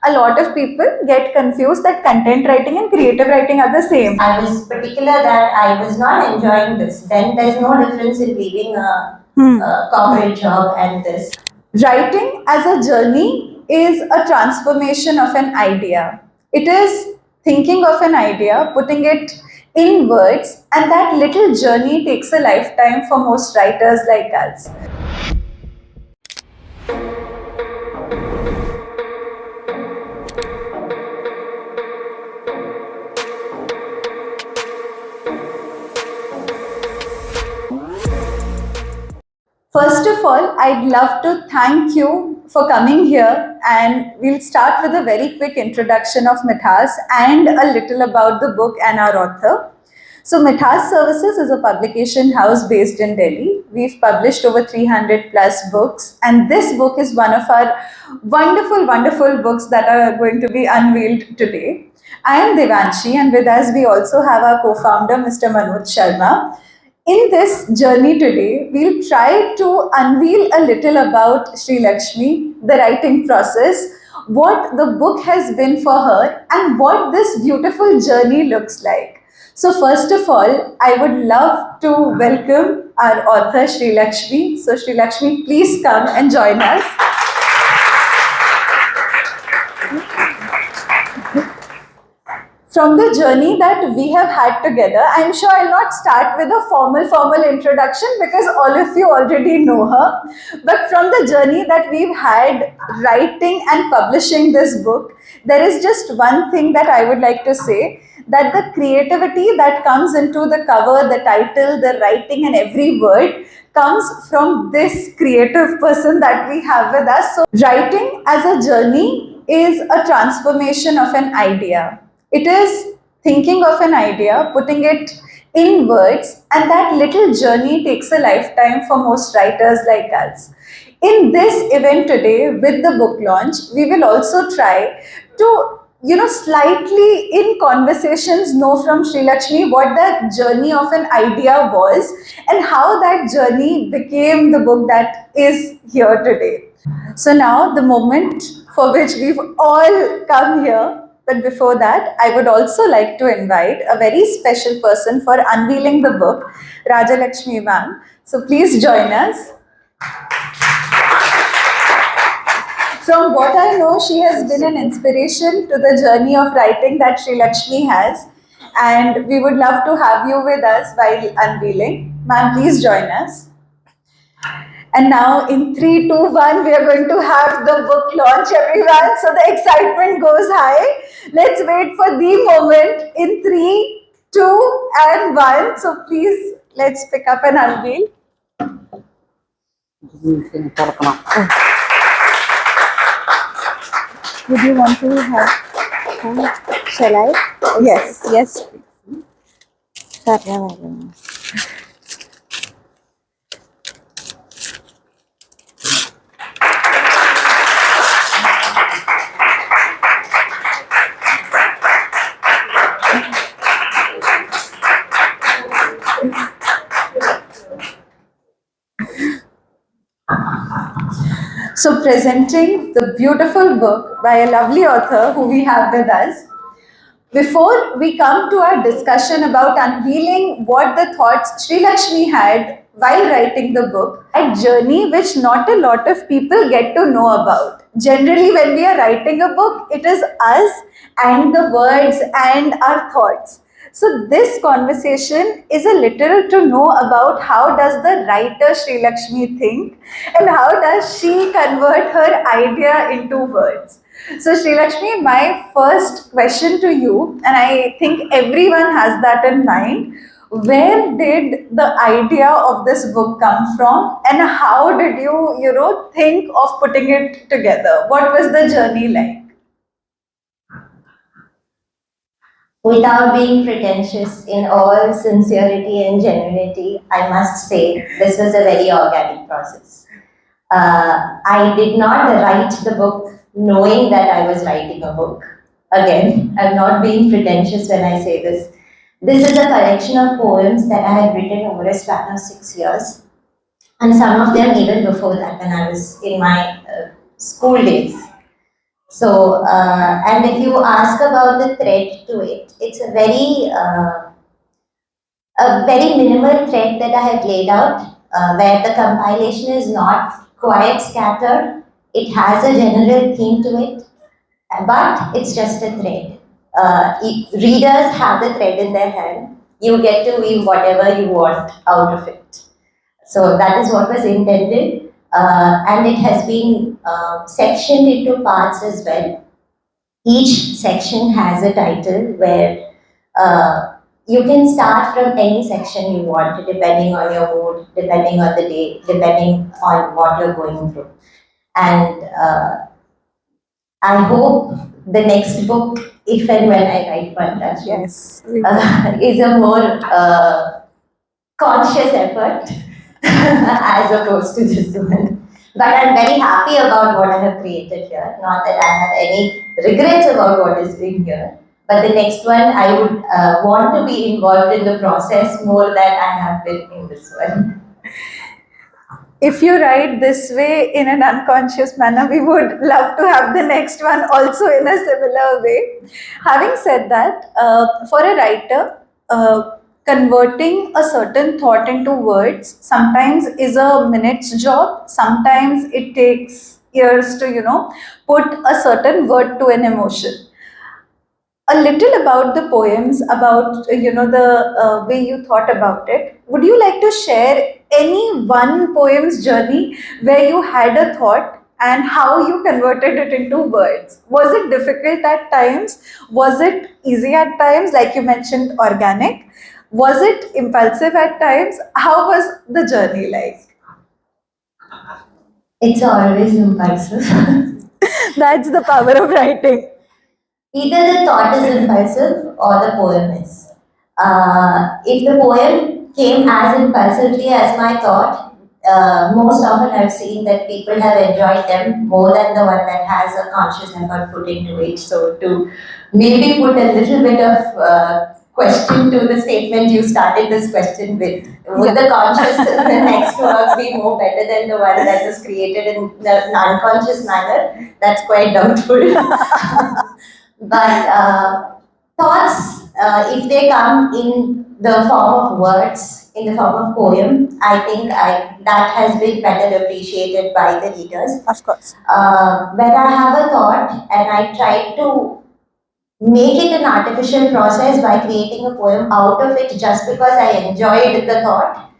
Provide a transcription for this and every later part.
a lot of people get confused that content writing and creative writing are the same. I was particular that I was not enjoying this. Then there's no difference in leaving a corporate job and this. Writing as a journey is a transformation of an idea. It is thinking of an idea, putting it in words, and that little journey takes a lifetime for most writers like us. First of all, I'd love to thank you for coming here, and we'll start with a very quick introduction of Mithaas and a little about the book and our author. So Mithaas Services is a publication house based in Delhi. We've published over 300 plus books, and this book is one of our wonderful books that are going to be unveiled today. I am Devanshi, and with us we also have our co-founder, Mr. Manoj Sharma. In this journey today, we'll try to unveil a little about Sreelakshmi, the writing process, what the book has been for her, and what this beautiful journey looks like. So first of all, I would love to welcome our author Sreelakshmi. So Sreelakshmi, please come and join us. From the journey that we have had together, I'm sure I'll not start with a formal introduction because all of you already know her. But from the journey that we've had writing and publishing this book, there is just one thing that I would like to say, that the creativity that comes into the cover, the title, the writing and every word comes from this creative person that we have with us. So writing as a journey is a transformation of an idea. It is thinking of an idea, putting it in words, and that little journey takes a lifetime for most writers like us. In this event today, with the book launch, we will also try to, slightly in conversations know from Sreelakshmi what that journey of an idea was and how that journey became the book that is here today. So now the moment for which we've all come here. But before that, I would also like to invite a very special person for unveiling the book, Rajalakshmi ma'am. So please join us. From what I know, she has been an inspiration to the journey of writing that Sreelakshmi has. And we would love to have you with us while unveiling. Ma'am, please join us. And now in 3, 2, 1, we are going to have the book launch, everyone. So the excitement goes high. Let's wait for the moment in 3, 2, and 1. So please, let's pick up and unveil. Would you want to have? Shall I? Yes, yes. So presenting the beautiful book by a lovely author who we have with us. Before we come to our discussion about unveiling what the thoughts Sreelakshmi had while writing the book, a journey which not a lot of people get to know about. Generally, when we are writing a book, it is us and the words and our thoughts. So this conversation is a little to know about how does the writer Sreelakshmi think and how does she convert her idea into words. So Sreelakshmi, my first question to you, and I think everyone has that in mind, where did the idea of this book come from and how did you think of putting it together? What was the journey like? Without being pretentious, in all sincerity and genuinity, I must say this was a very organic process. I did not write the book knowing that I was writing a book. Again, I'm not being pretentious when I say this. This is a collection of poems that I had written over a span of 6 years, and some of them even before that when I was in my school days. So, and if you ask about the thread to it, it's a very minimal thread that I have laid out, where the compilation is not quite scattered. It has a general theme to it, but it's just a thread. Readers have the thread in their hand. You get to weave whatever you want out of it. So that is what was intended, and it has been sectioned into parts as well. Each section has a title where you can start from any section you want, depending on your mood, depending on the day, depending on what you're going through. And I hope the next book, if and when I write one, Yes. is a more conscious effort as opposed to this one. But I'm very happy about what I have created here. Not that I have any regrets about what is in here. But the next one, I would want to be involved in the process more than I have been in this one. If you write this way in an unconscious manner, we would love to have the next one also in a similar way. Having said that, for a writer, converting a certain thought into words sometimes is a minute's job. Sometimes it takes years to, put a certain word to an emotion. A little about the poems, about the way you thought about it. Would you like to share any one poem's journey where you had a thought and how you converted it into words? Was it difficult at times? Was it easy at times, like you mentioned, organic? Was it impulsive at times? How was the journey like? It's always impulsive. That's the power of writing. Either the thought is impulsive or the poem is. If the poem came as impulsively as my thought, most often I've seen that people have enjoyed them more than the one that has a conscious effort put into it. So, to maybe put a little bit of question to the statement you started this question with, would the conscious the next work be more better than the one that was created in the unconscious manner? That's quite doubtful. But thoughts, if they come in the form of words, in the form of poem, I think that has been better appreciated by the readers. Of course. When I have a thought and I try to make it an artificial process by creating a poem out of it just because I enjoyed the thought,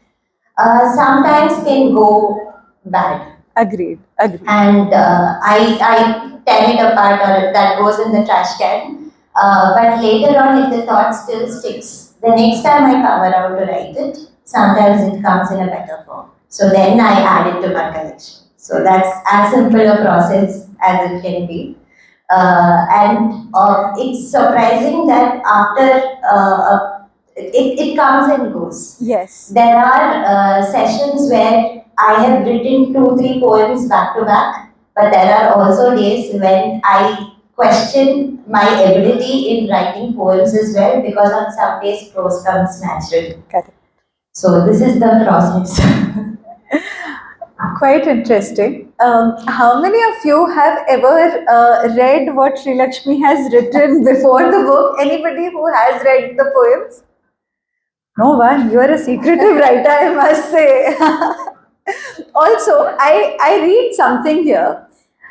sometimes can go bad. Agreed. And I tear it apart, or that goes in the trash can. But later on, if the thought still sticks, the next time I come around to write it, sometimes it comes in a better form. So then I add it to my collection. So that's as simple a process as it can be. And it's surprising that after it comes and goes. Yes. There are sessions where I have written 2, 3 poems back to back, but there are also days when I question my ability in writing poems as well, because on some days prose comes naturally. Correct. So this is the process. Quite interesting. How many of you have ever read what Sreelakshmi has written before the book? Anybody who has read the poems? No one. You are a secretive writer, I must say. Also, I read something here.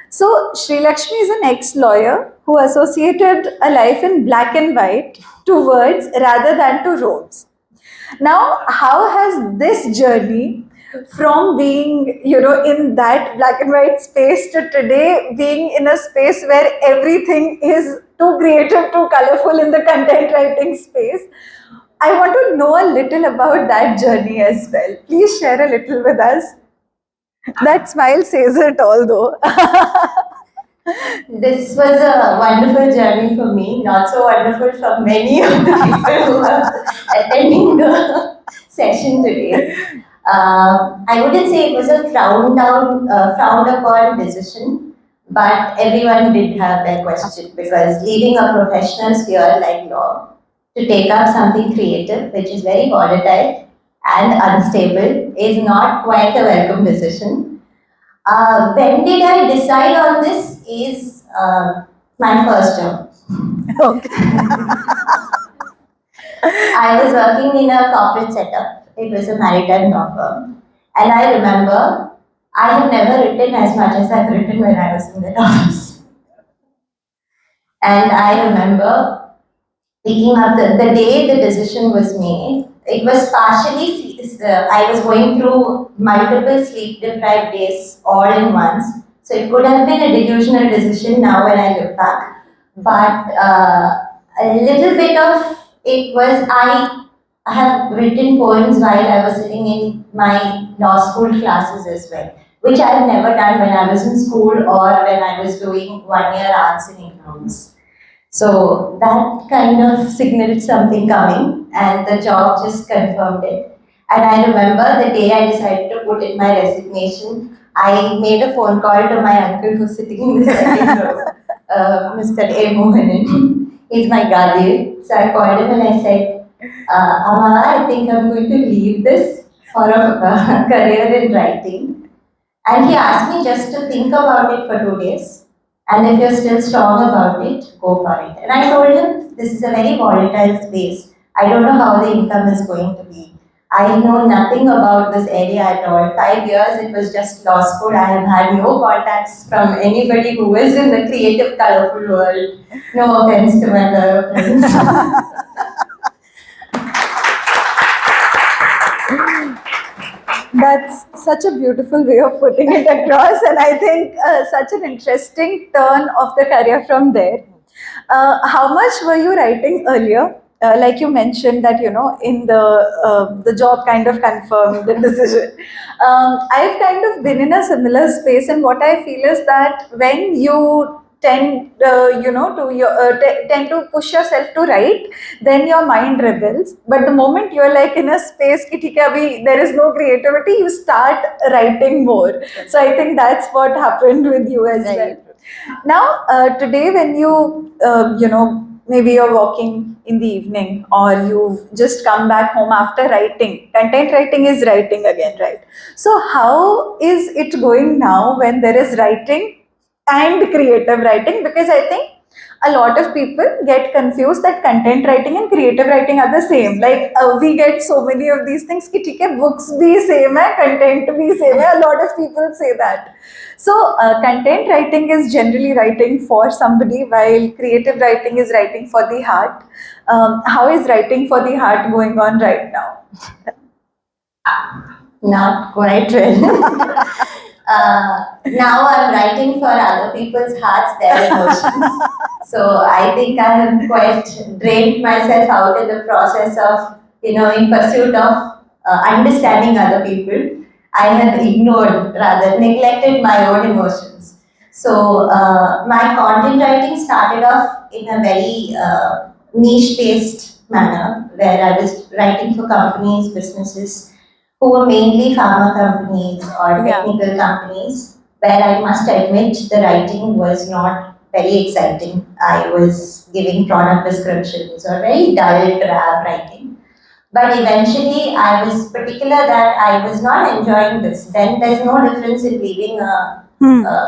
So, Sreelakshmi is an ex-lawyer who associated a life in black and white to words rather than to robes. Now, how has this journey from being, in that black and white space to today being in a space where everything is too creative, too colorful in the content writing space? I want to know a little about that journey as well. Please share a little with us. That smile says it all, though. This was a wonderful journey for me, not so wonderful for many of the people who are attending the session today. I wouldn't say it was a frowned upon decision, but everyone did have their question, because leaving a professional sphere like law to take up something creative, which is very volatile and unstable, is not quite a welcome decision. When did I decide on this is my first job. Okay. I was working in a corporate setup. It was a maritime law firm. And I remember I have never written as much as I've written when I was in the office. And I remember picking up the day the decision was made. It was partially, I was going through multiple sleep deprived days all in once. So it could have been a delusional decision now when I look back. But a little bit of it was I have written poems while I was sitting in my law school classes as well, which I have never done when I was in school or when I was doing 1 year arts in economics. So that kind of signaled something coming, and the job just confirmed it. And I remember the day I decided to put in my resignation, I made a phone call to my uncle who's sitting in the second row, Mr. A. Mohanan. He's my guardian. So I called him and I said, Amara, I think I'm going to leave this for a career in writing. And he asked me just to think about it for 2 days. And if you're still strong about it, go for it. And I told him, this is a very volatile space. I don't know how the income is going to be. I know nothing about this area at all. 5 years, it was just law school. I have had no contacts from anybody who is in the creative, colorful world. No offense to my lawyer friends. That's such a beautiful way of putting it across, and I think such an interesting turn of the career from there. How much were you writing earlier? Like you mentioned that in the job kind of confirmed the decision. I've kind of been in a similar space, and what I feel is that when you tend to push yourself to write, then your mind rebels. But the moment you're like in a space ki theek hai, abhi there is no creativity, you start writing more. So I think that's what happened with you as well. Now, today when maybe you're walking in the evening or you've just come back home after writing, content writing is writing again, right? So how is it going now when there is writing and creative writing? Because I think a lot of people get confused that content writing and creative writing are the same. Like we get so many of these things कि ठीक है books भी same है, content भी same है. A lot of people say that. So content writing is generally writing for somebody, while creative writing is writing for the heart. How is writing for the heart going on right now? Not quite well. Now I'm writing for other people's hearts, their emotions. So I think I have quite drained myself out in the process of, in pursuit of understanding other people. I have ignored, rather neglected my own emotions. So my content writing started off in a very niche-based manner, where I was writing for companies, businesses who were mainly pharma companies or technical companies, where I must admit the writing was not very exciting. I was giving product descriptions or very dull, drab writing. But eventually, I was particular that I was not enjoying this. Then there's no difference in leaving a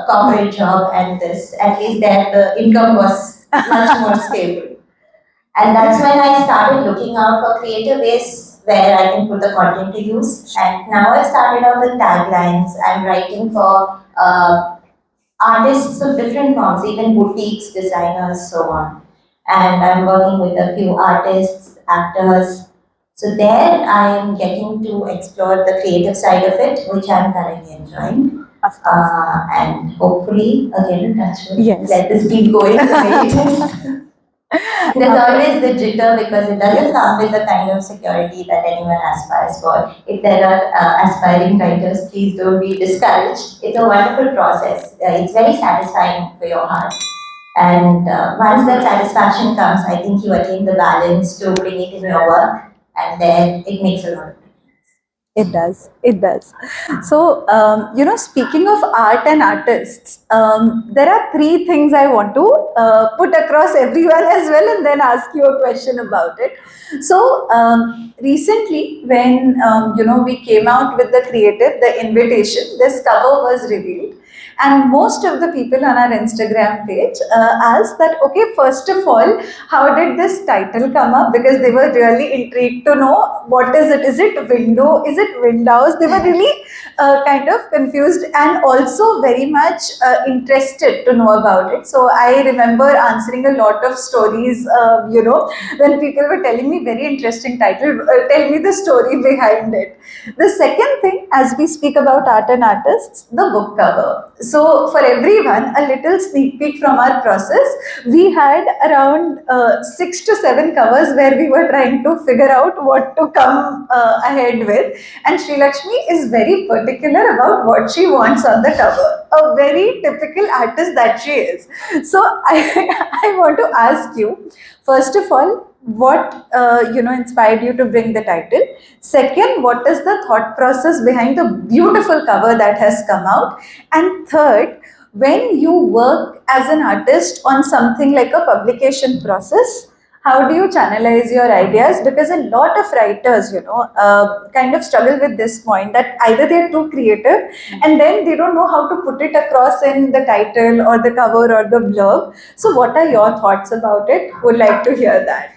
corporate job and this. At least there the income was much more stable. And that's when I started looking out for creative ways where I can put the content to use. And now I've started out with taglines. I'm writing for artists of different forms, even boutiques, designers, so on. And I'm working with a few artists, actors. So there I am getting to explore the creative side of it, which I'm currently enjoying. And hopefully, again, let this keep going the way it is. There's always the jitter because it doesn't come with the kind of security that anyone aspires for. If there are aspiring writers, please don't be discouraged. It's a wonderful process. It's very satisfying for your heart. And once that satisfaction comes, I think you attain the balance to bring it in your work, and then it makes a lot of difference. It does. It does. So, speaking of art and artists, there are three things I want to put across everyone as well, and then ask you a question about it. So, recently, when we came out with the creative, the invitation, this cover was revealed, and most of the people on our Instagram page asked that, okay, first of all, how did this title come up? Because they were really intrigued to know what is it? Is it window? Is it windows? They were really kind of confused and also very much interested to know about it. So I remember answering a lot of stories, when people were telling me very interesting title, tell me the story behind it. The second thing, as we speak about art and artists, the book cover. So, for everyone, a little sneak peek from our process. We had around 6 to 7 covers where we were trying to figure out what to come ahead with. And Sreelakshmi is very particular about what she wants on the cover. A very typical artist that she is. So, I want to ask you, first of all, what inspired you to bring the title? Second, what is the thought process behind the beautiful cover that has come out? And third, when you work as an artist on something like a publication process, how do you channelize your ideas? Because a lot of writers, kind of struggle with this point that either they're too creative and then they don't know how to put it across in the title or the cover or the blurb. So, what are your thoughts about it? Would like to hear that.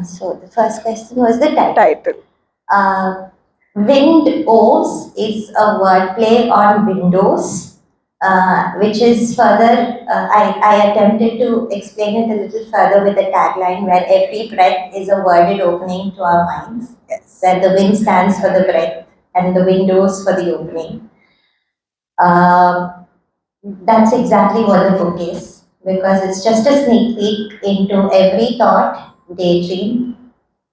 So the first question was the title. Title. Windows is a wordplay on Windows, which is further, I attempted to explain it a little further with the tagline where every breath is a worded opening to our minds. Yes. That the wing stands for the breath and the windows for the opening. That's exactly what the book is, because it's just a sneak peek into every thought, daydream,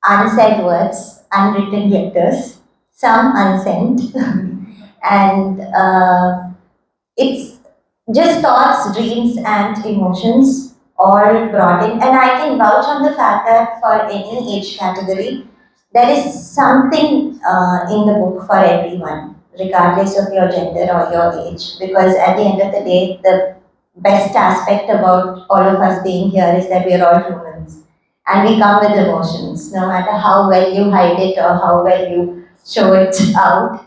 unsaid words, unwritten letters, some unsent, and it's just thoughts, dreams, and emotions all brought in. And I can vouch on the fact that for any age category, there is something in the book for everyone, regardless of your gender or your age. Because at the end of the day, the best aspect about all of us being here is that we are all humans and we come with emotions, no matter how well you hide it or how well you show it out.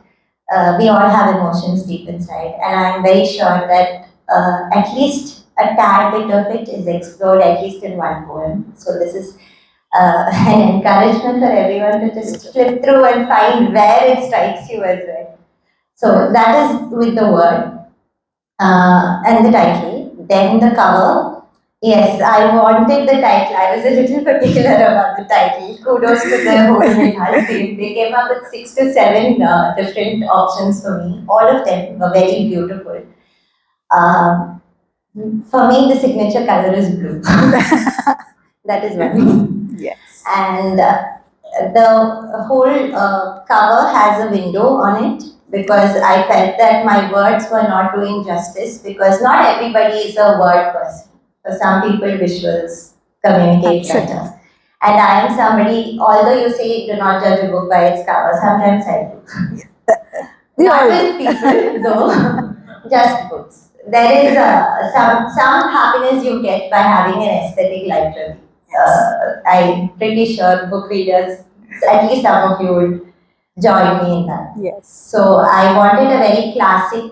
We all have emotions deep inside, and I'm very sure that at least a tad bit of it is explored at least in one poem. So this is an encouragement for everyone to just flip through and find where it strikes you as well. So that is with the word and the title. Then the cover. Yes, I wanted the title. I was a little particular about the title. Kudos to the whole Mithaas team. They came up with 6 to 7 different options for me. All of them were very beautiful. Um, for me, the signature color is blue. That is one. Yes. And the whole cover has a window on it because I felt that my words were not doing justice, because not everybody is a word person. For some people, visuals communicate better. And I am somebody, although you say do not judge a book by its cover, sometimes I do. Not with people, though, just books. There is some happiness you get by having an aesthetic library. I'm pretty sure book readers, at least some of you would join me in that. Yes. So I wanted a very classic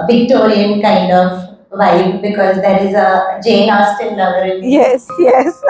Victorian kind of vibe, because there is a Jane Austen lover in me. Yes, yes.